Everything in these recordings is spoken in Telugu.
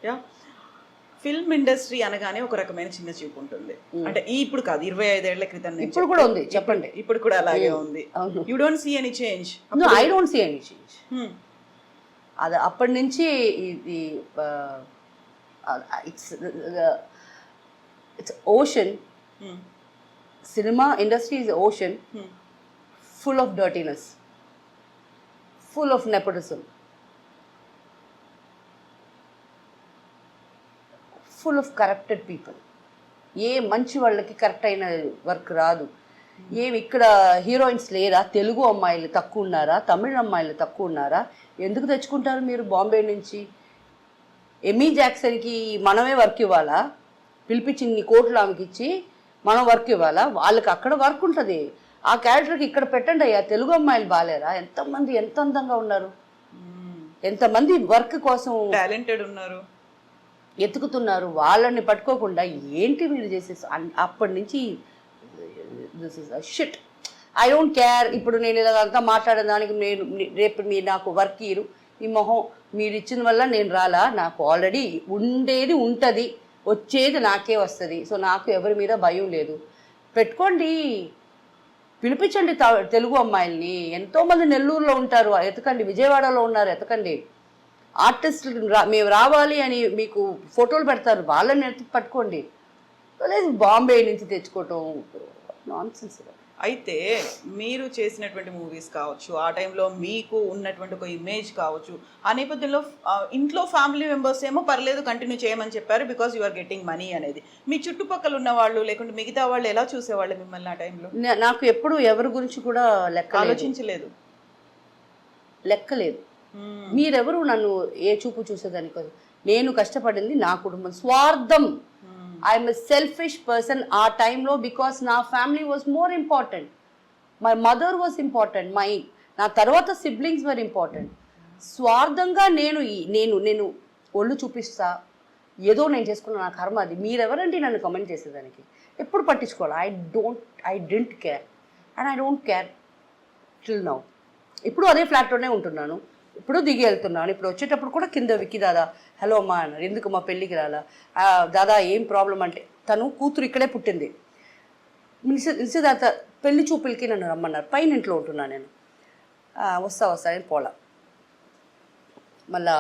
యా ఫిల్మ్ ఇండస్ట్రీ అనగానే ఒక రకమైన చిన్న చూపు ఉంటుంది. అంటే ఇప్పుడు కాదు, 25 ఏళ్ల క్రితం నుంచి ఇప్పుడు కూడా ఉంది, చెప్పండి. ఇప్పుడు కూడా అలాగే ఉంది. You don't see any change? I don't see any change. అది అప్పటి నుంచి ఇది it's ocean. Cinema industry is ocean full of dirtiness, full of nepotism, full of corrupted people. ఏ మంచి వాళ్ళకి కరెక్ట్ అయిన వర్క్ రాదు. ఏమి ఇక్కడ హీరోయిన్స్ లేరా? తెలుగు అమ్మాయిలు తక్కువ ఉన్నారా? తమిళ అమ్మాయిలు తక్కువ ఉన్నారా? ఎందుకు తెచ్చుకుంటారు మీరు బాంబే నుంచి? ఎమీ జాక్సన్కి మనమే వర్క్ ఇవ్వాలా? పిలిపించి ఇన్ని కోట్లు ఆమెకి ఇచ్చి మనం వర్క్ ఇవ్వాలా? వాళ్ళకి అక్కడ వర్క్ ఉంటుంది. ఆ క్యారెక్టర్కి ఇక్కడ పెట్టండి అయ్యా. తెలుగు అమ్మాయిలు బాగాలేరా? ఎంతమంది ఎంత అందంగా ఉన్నారు, ఎంతమంది వర్క్ కోసం టాలెంటెడ్ ఉన్నారు, ఎత్తుకుతున్నారు. వాళ్ళని పట్టుకోకుండా ఏంటి మీరు చేసేసి అప్పటి నుంచి this is a shit. I don't care. ఇప్పుడు నేను ఇలాగంతా మాట్లాడే దానికి నేను రేపు మీరు నాకు వర్క్ ఇరు ఈ మొహం మీరు ఇచ్చిన వల్ల నేను రాలా. నాకు ఆల్రెడీ ఉండేది ఉంటుంది, వచ్చేది నాకే వస్తుంది. సో నాకు ఎవరి మీద భయం లేదు. పెట్టుకోండి, పిలిపించండి తెలుగు అమ్మాయిల్ని. ఎంతోమంది నెల్లూరులో ఉంటారు, ఎతకండి. విజయవాడలో ఉన్నారు, ఎతకండి. ఆర్టిస్టులు మేము రావాలి అని మీకు ఫోటోలు పెడతారు, వాళ్ళని పట్టుకోండి. లేదు బాంబే నుంచి తెచ్చుకోవటం నాన్సెన్స్. అయితే మీరు చేసినటువంటి మూవీస్ కావచ్చు, ఆ టైంలో మీకు ఉన్నటువంటి ఒక ఇమేజ్ కావచ్చు, ఆ నేపథ్యంలో ఇంట్లో ఫ్యామిలీ మెంబర్స్ ఏమో పర్లేదు కంటిన్యూ చేయమని చెప్పారు because you are getting money అనేది. మీ చుట్టుపక్కల ఉన్న వాళ్ళు లేకుంటే మిగతా వాళ్ళు ఎలా చూసేవాళ్ళు మిమ్మల్ని ఆ టైంలో? నాకు ఎప్పుడు ఎవరి గురించి కూడా ఆలోచించలేదు, లెక్కలేదు. మీరెవరు నన్ను ఏ చూపు చూసేదాన్ని కాదు. నేను కష్టపడింది నా కుటుంబం. స్వార్థం. ఐఎమ్ ఎ సెల్ఫిష్ పర్సన్ ఆ టైంలో బికాస్ నా family was more important. My mother was important. నా తర్వాత సిబ్లింగ్స్ వర్ ఇంపార్టెంట్. స్వార్థంగా నేను నేను నేను ఒళ్ళు చూపిస్తా, ఏదో నేను చేసుకున్న నా కర్మ అది. మీరెవరండి నన్ను కమెంట్ చేసేదానికి? ఎప్పుడు పట్టించుకోవాలి. I don't care and I don't care till now. ఇప్పుడు అదే ఫ్లాట్లోనే ఉంటున్నాను, ఇప్పుడు దిగి వెళ్తున్నాను. ఇప్పుడు వచ్చేటప్పుడు కూడా కింద విక్కి దాదా హలో అమ్మా అన్నారు. ఎందుకు మా పెళ్ళికి రాలా? దాదా ఏం ప్రాబ్లం అంటే, తను కూతురు ఇక్కడే పుట్టింది. నిశ్చితార్థ పెళ్లి చూపులకి నన్ను రమ్మన్నారు. పైన ఇంట్లో ఉంటున్నాను నేను. వస్తా అని పోలా. మళ్ళా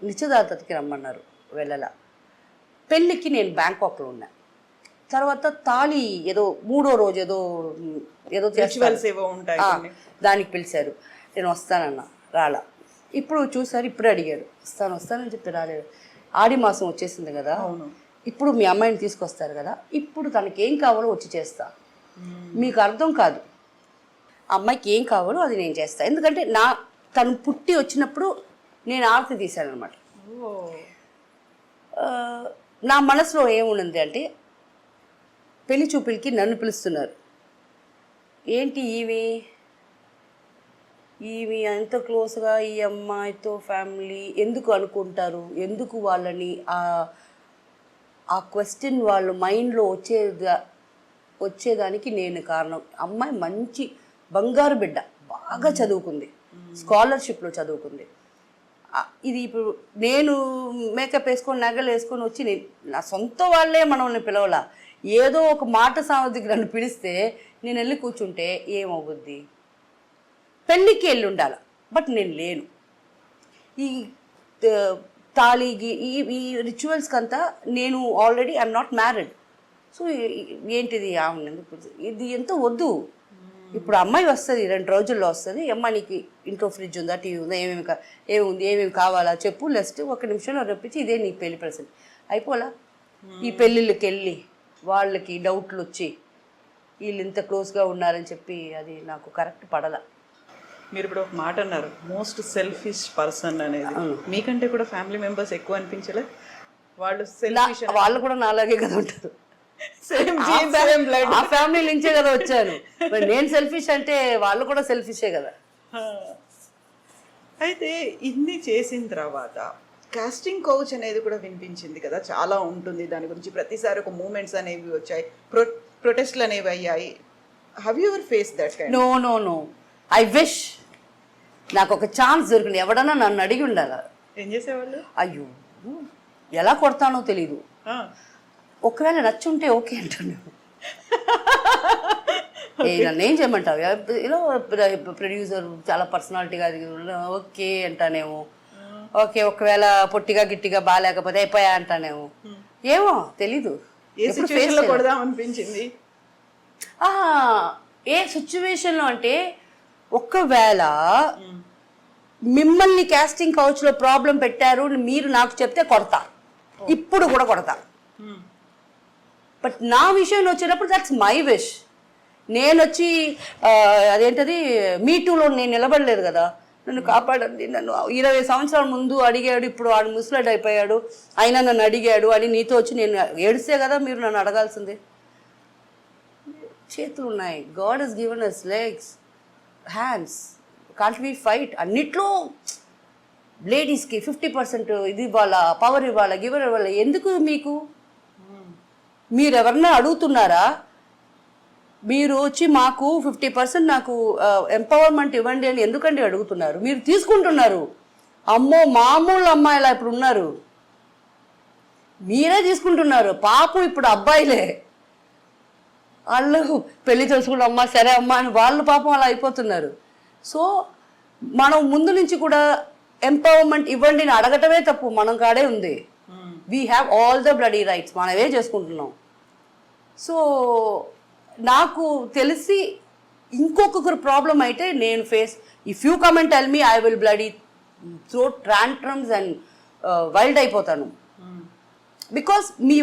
నిశ్చితార్థకి రమ్మన్నారు, వెళ్ళలా. పెళ్ళికి నేను బ్యాంకాక్లో ఉన్నా. తర్వాత తాళి ఏదో 3వ రోజు ఏదో దానికి పిలిచారు. నేను వస్తానన్నా, రాలా. ఇప్పుడు చూసారు, ఇప్పుడు అడిగాడు, వస్తానని చెప్పి రాలేదు. ఆడి మాసం వచ్చేసింది కదా, ఇప్పుడు మీ అమ్మాయిని తీసుకొస్తారు కదా, ఇప్పుడు తనకి ఏం కావాలో వచ్చి చేస్తా. మీకు అర్థం కాదు, అమ్మాయికి ఏం కావాలో అది నేను చేస్తా. ఎందుకంటే తను పుట్టి వచ్చినప్పుడు నేను ఆరతి తీశాను అనమాట. నా మనసులో ఏముంది అంటే, పెళ్లి చూపులకి నన్ను పిలుస్తున్నారు. ఏంటి ఈమె అంత క్లోజ్గా ఈ అమ్మాయితో ఫ్యామిలీ ఎందుకు అనుకుంటారు? ఎందుకు వాళ్ళని ఆ క్వశ్చన్ వాళ్ళ మైండ్లో వచ్చేదానికి నేను కారణం. అమ్మాయి మంచి బంగారు బిడ్డ, బాగా చదువుకుంది, స్కాలర్షిప్లో చదువుకుంది. ఇది ఇప్పుడు నేను మేకప్ వేసుకొని నగలు వేసుకొని వచ్చి నా సొంత వాళ్ళే మనల్ని పిలవలా. ఏదో ఒక మాట సామర్థ్యం నన్ను పిలిస్తే నేను వెళ్ళి కూర్చుంటే ఏమవుద్ది? పెళ్ళికి వెళ్ళి ఉండాలి, బట్ నేను లేను. ఈ తాళికి ఈ రిచువల్స్కి అంతా నేను already I'm not married. So ఏంటిది ఇది ఎంతో వద్దు. ఇప్పుడు అమ్మాయి వస్తుంది, 2 రోజుల్లో వస్తుంది. అమ్మాయి నీకు ఇంట్లో ఫ్రిడ్జ్ ఉందా, టీవీ ఉందా, ఏమేమి కావాలా చెప్పు, లెస్ట్ 1 నిమిషంలో రప్పించి ఇదే నీ పెళ్లి ప్రసెంట్ అయిపోలా. ఈ పెళ్ళిళ్ళకి వెళ్ళి వాళ్ళకి డౌట్లు వచ్చి వీళ్ళు ఇంత క్లోజ్గా ఉన్నారని చెప్పి అది నాకు కరెక్ట్ పడలా. మీరు ఇప్పుడు ఒక మాట అన్నారు, మోస్ట్ సెల్ఫిష్ పర్సన్ అనేది. మీకంటే కూడా ఫ్యామిలీ మెంబర్స్ ఎక్కువ అనిపించలే? వాళ్ళు కూడా నాలాగే కదా ఉంటారు. ఆ ఫ్యామిలీ నుంచే కదా వచ్చాను. నేను సెల్ఫిష్ అంటే వాళ్ళు కూడా సెల్ఫిషే కదా. అయితే ఇన్ని చేసిన తర్వాత కాస్టింగ్ కౌచ్ అనేది కూడా వినిపించింది కదా, చాలా ఉంటుంది దాని గురించి. ప్రతిసారి ఒక మూమెంట్స్ అనేవి వచ్చాయి, ప్రొటెస్ట్లు అనేవి అయ్యాయి. Have you ever face that kind? No I wish నాకు ఒక ఛాన్స్ దొరికింది. ఎవడన్నా నన్ను అడిగి ఉండాలి, ఏం చేసేవాళ్ళు? అయ్యో ఎలా కొడతానో తెలీదు. ఆ. ఒకవేళ నచ్చుంటే ఓకే అంటాను. నన్ను ఏం చేయమంటావు, ఇలా ప్రొడ్యూసర్ చాలా పర్సనాలిటీగా ఓకే అంటానేమో. ఓకే ఒకవేళ పొట్టిగా గిట్టిగా బాగాలేకపోతే అయిపోయా అంటానేమో. ఏమో తెలీదు. ఏ సిచ్యువేషన్లో కొడదాం అనిపించింది? ఏ సిచ్యువేషన్లో అంటే, ఒకవేళ మిమ్మల్ని కాస్టింగ్ కౌచ్లో ప్రాబ్లం పెట్టారు మీరు నాకు చెప్తే కొడతా, ఇప్పుడు కూడా కొడతా. బట్ నా విషయం వచ్చేటప్పుడు దట్స్ మై విష్. నేను వచ్చి అదేంటది మీ టూలో నేను నిలబడలేదు కదా, నన్ను కాపాడండి, నన్ను 20 సంవత్సరాల ముందు అడిగాడు, ఇప్పుడు ఆడు ముసలాడు అయిపోయాడు, అయినా నన్ను అడిగాడు అని నీతో వచ్చి నేను ఏడిస్తే కదా మీరు నన్ను అడగాల్సింది. చేతులు ఉన్నాయి, god has given us legs, hands, can't we fight. అన్నిట్లో లేడీస్కి 50% ఇది ఇవ్వాలా, పవర్ ఇవ్వాలా, గివర్ ఇవ్వాలా. ఎందుకు మీకు? మీరు ఎవరన్నా అడుగుతున్నారా? మీరు వచ్చి మాకు 50% నాకు ఎంపవర్మెంట్ ఇవ్వండి అని ఎందుకండి అడుగుతున్నారు? మీరు తీసుకుంటున్నారు. అమ్మో మామూలు అమ్మాయిలా ఇప్పుడు ఉన్నారు, మీరే తీసుకుంటున్నారు. పాపం ఇప్పుడు అబ్బాయిలే, వాళ్ళు పెళ్లి చేసుకుంటే అమ్మా సరే అమ్మా అని వాళ్ళు పాపం అలా అయిపోతున్నారు. సో మనం ముందు నుంచి కూడా ఎంపవర్మెంట్ ఇవ్వండి అని అడగటమే తప్పు, మనం కాడే ఉంది. We have all the bloody rights, మనమే చేసుకుంటున్నాం. సో నాకు తెలిసి ఇంకొకరు ప్రాబ్లం అయితే నేను face, if you come and tell me I will bloody throw tantrums and wild అయిపోతాను. బికాస్ మీ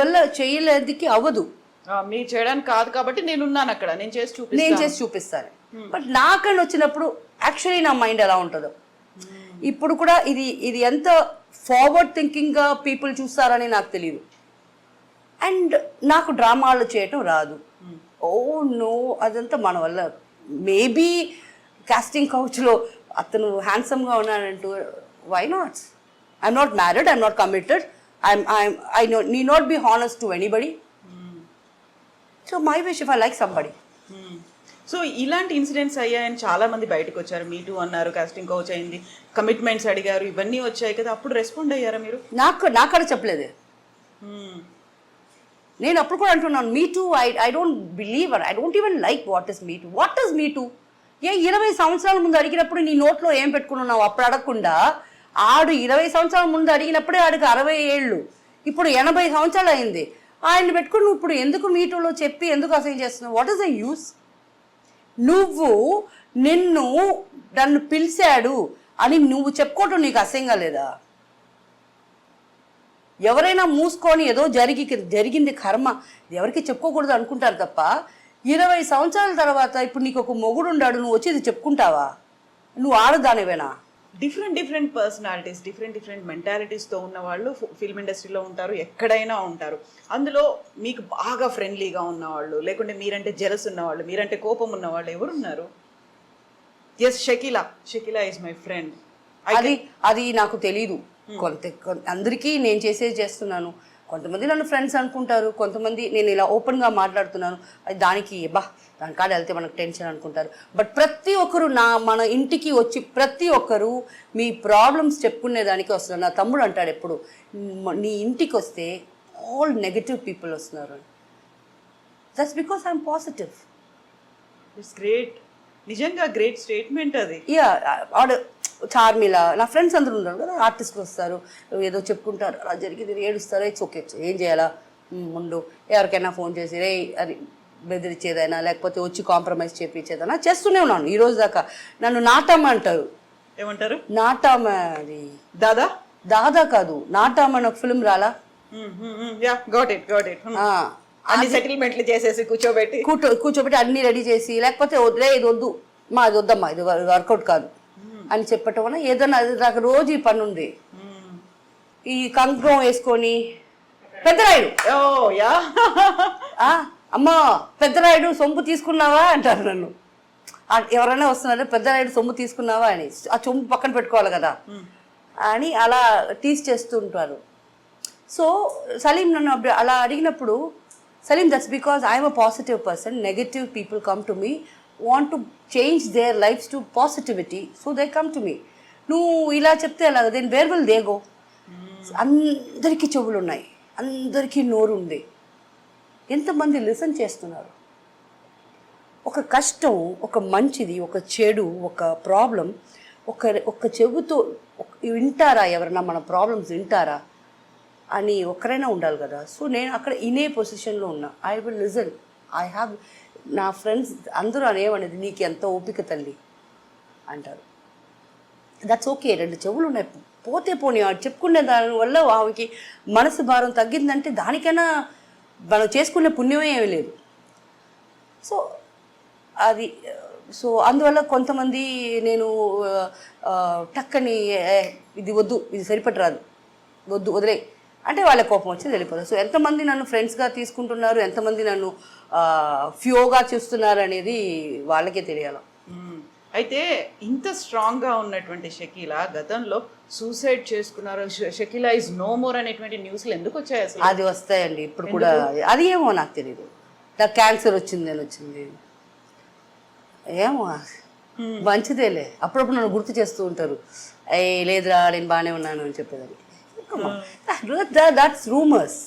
వల్ల చేయలేదికి అవ్వదు. మీరు చేయడానికి కాదు కాబట్టి నేను ఉన్నాను అక్కడ, నేను చేసి చూపిస్తాను. బట్ నాకని వచ్చినప్పుడు యాక్చువల్లీ నా మైండ్ ఎలా ఉంటుందో. ఇప్పుడు కూడా ఇది ఎంత ఫార్వర్డ్ థింకింగ్గా పీపుల్ చూస్తారని నాకు తెలియదు. అండ్ నాకు డ్రామాలు చేయటం రాదు. ఓ నో, అదంతా మన వల్ల. మేబీ కాస్టింగ్ కౌచ్లో అతను హ్యాండ్సమ్గా ఉన్నాడంటూ, why not? I'm not married, I'm not committed, I need not be honest to anybody. So my wish if I like somebody. So ఇలాంటి ఇన్సిడెంట్స్ అయ్యాయని చాలా మంది బయటకు వచ్చారు. మీ టూ అన్నారు, కాస్టింగ్ కౌచ్ అయింది, కమిట్మెంట్స్ అడిగారు, ఇవన్నీ వచ్చాయి కదా, అప్పుడు రెస్పాండ్ అయ్యారా మీరు? నాకడ చెప్పలేదు. నేను అప్పుడు కూడా అంటున్నాను, me too I don't believe, I don't even like what is me too. What is me too? 20 సంవత్సరాల ముందు అడిగినప్పుడు నీ నోట్లో ఏం పెట్టుకున్నావు అప్పుడు అడగకుండా? ఆడు 20 సంవత్సరాల ముందు అడిగినప్పుడే ఆడికి 60 ఏళ్ళు, ఇప్పుడు 80 సంవత్సరాలు అయింది. ఆయన పెట్టుకుని నువ్వు ఇప్పుడు ఎందుకు మీ టూలో చెప్పి ఎందుకు అసైన్ చేస్తున్నావు? What is the use? నువ్వు నన్ను పిలిచాడు అని నువ్వు చెప్పుకోవటం నీకు అసహ్యంగా లేదా? ఎవరైనా మూసుకొని ఏదో జరిగింది కర్మ, ఎవరికి చెప్పుకోకూడదు అనుకుంటారు తప్ప, 20 సంవత్సరాల తర్వాత ఇప్పుడు నీకు ఒక మొగుడు ఉన్నాడు, నువ్వు వచ్చి ఇది చెప్పుకుంటావా? నువ్వు ఆడదానివేనా? డిఫరెంట్ పర్సనాలిటీస్, డిఫరెంట్ మెంటాలిటీస్తో ఉన్న వాళ్ళు ఫిల్మ్ ఇండస్ట్రీలో ఉంటారు, ఎక్కడైనా ఉంటారు. అందులో మీకు బాగా ఫ్రెండ్లీగా ఉన్నవాళ్ళు, లేకుంటే మీరంటే జెలస్ ఉన్నవాళ్ళు, మీరంటే కోపం ఉన్నవాళ్ళు ఎవరున్నారు? Yes, Shakeela is my friend. అది నాకు తెలీదు. అందరికీ నేను చేస్తున్నాను. కొంతమంది నన్ను ఫ్రెండ్స్ అనుకుంటారు, కొంతమంది నేను ఇలా ఓపెన్గా మాట్లాడుతున్నాను, అది దాని కాడ వెళ్తే మనకు టెన్షన్ అనుకుంటారు. బట్ ప్రతి ఒక్కరు మన ఇంటికి వచ్చి ప్రతి ఒక్కరు మీ ప్రాబ్లమ్స్ చెప్పుకునేదానికి వస్తున్నారు. నా తమ్ముడు అంటాడు ఎప్పుడు, నీ ఇంటికి వస్తే ఆల్ నెగటివ్ పీపుల్ వస్తున్నారు. That's because I'm positive. It's great, నిజంగా గ్రేట్ స్టేట్మెంట్ అది. చార్మిలా, నా ఫ్రెండ్స్ అందరూ ఉన్నారు కదా, ఆర్టిస్టులు వస్తారు, ఏదో చెప్పుకుంటారు, అలా జరిగింది, ఏడుస్తారు, ఇట్స్ ఓకే, ఏం చేయాలా ముందు ఎవరికైనా ఫోన్ చేసి రే అది బెదిరించేదైనా లేకపోతే వచ్చి కాంప్రమైజ్ చేయించేదైనా చేస్తూనే ఉన్నాను ఈ రోజు దాకా. నన్ను నాటమ్మ అంటారు. ఏమంటారు? నాటమ్మ. అది దాదా కాదు, నాటమ్మ అని ఒక ఫిల్మ్ రాలా? అన్ని సెటిల్మెంట్లు చేసేసి కూర్చోబెట్టి అన్ని రెడీ చేసి, లేకపోతే వదిలే ఇది వద్దు మా, ఇది వద్దమ్మా, ఇది వర్కౌట్ కాదు అని చెప్పటం వల్ల ఏదన్నా నాకు రోజు ఈ పని ఉంది. ఈ కంకణం వేసుకొని పెద్దరాయుడు, అమ్మా పెద్దరాయుడు సొంపు తీసుకున్నావా అంటారు నన్ను. ఎవరైనా వస్తున్నారా పెద్దరాయుడు సొమ్ము తీసుకున్నావా అని, ఆ సొమ్ము పక్కన పెట్టుకోవాలి కదా అని అలా టీస్ చేస్తుంటారు. సో సలీం నన్ను అలా అడిగినప్పుడు, Saleem that's because I'm a positive person. Negative people come to me, want to change their lives to positivity, so they come to me. నువ్వు ఇలా చెప్తే అలా then where will they go? అందరికీ చెవులు ఉన్నాయి, అందరికీ నోరు ఉంది, ఎంతమంది లిసన్ చేస్తున్నారు? ఒక కష్టం, ఒక మంచిది, ఒక చెడు, ఒక ప్రాబ్లం ఒక చెవుతో వింటారా? ఎవరన్నా మన ప్రాబ్లమ్స్ వింటారా అని ఒక్కరైనా ఉండాలి కదా. సో నేను అక్కడ ఇనే పొజిషన్లో ఉన్నా. I will listen. I have నా ఫ్రెండ్స్ అందరూ అనేవనేది నీకు ఎంత ఓపిక తల్లి అంటారు. That's okay. 2 చెవులు ఉన్నాయి, పోతే పోనీ. చెప్పుకునే దానివల్ల ఆమెకి మనసు భారం తగ్గిందంటే దానికైనా మనం చేసుకునే పుణ్యమే ఏమీ లేదు. సో అందువల్ల కొంతమంది నేను టక్కని ఇది వద్దు, ఇది సరిపట్టరాదు, వద్దు, వదిలే అంటే వాళ్ళ కోపం వచ్చి వెళ్ళిపోతారు. సో ఎంతమంది నన్ను ఫ్రెండ్స్గా తీసుకుంటున్నారు, ఎంతమంది నన్ను ఫ్యూగా చూస్తున్నారు అనేది వాళ్ళకే తెలియాలి. అయితే ఇంత స్ట్రాంగ్గా ఉన్నటువంటి షకీలా గతంలో సూసైడ్ చేసుకున్నారు, షకీలా ఇస్ నో మోర్ అనేటువంటి న్యూస్లు ఎందుకు వచ్చాయి అసలు? అది వస్తాయండి ఇప్పుడు కూడా. అది ఏమో నాకు తెలియదు. నాకు క్యాన్సర్ వచ్చింది ఏమో, మంచిదేలే. అప్పుడప్పుడు నన్ను గుర్తు చేస్తూ ఉంటారు, లేదురా నేను బాగానే ఉన్నాను అని చెప్పేదాన్ని. That's rumours.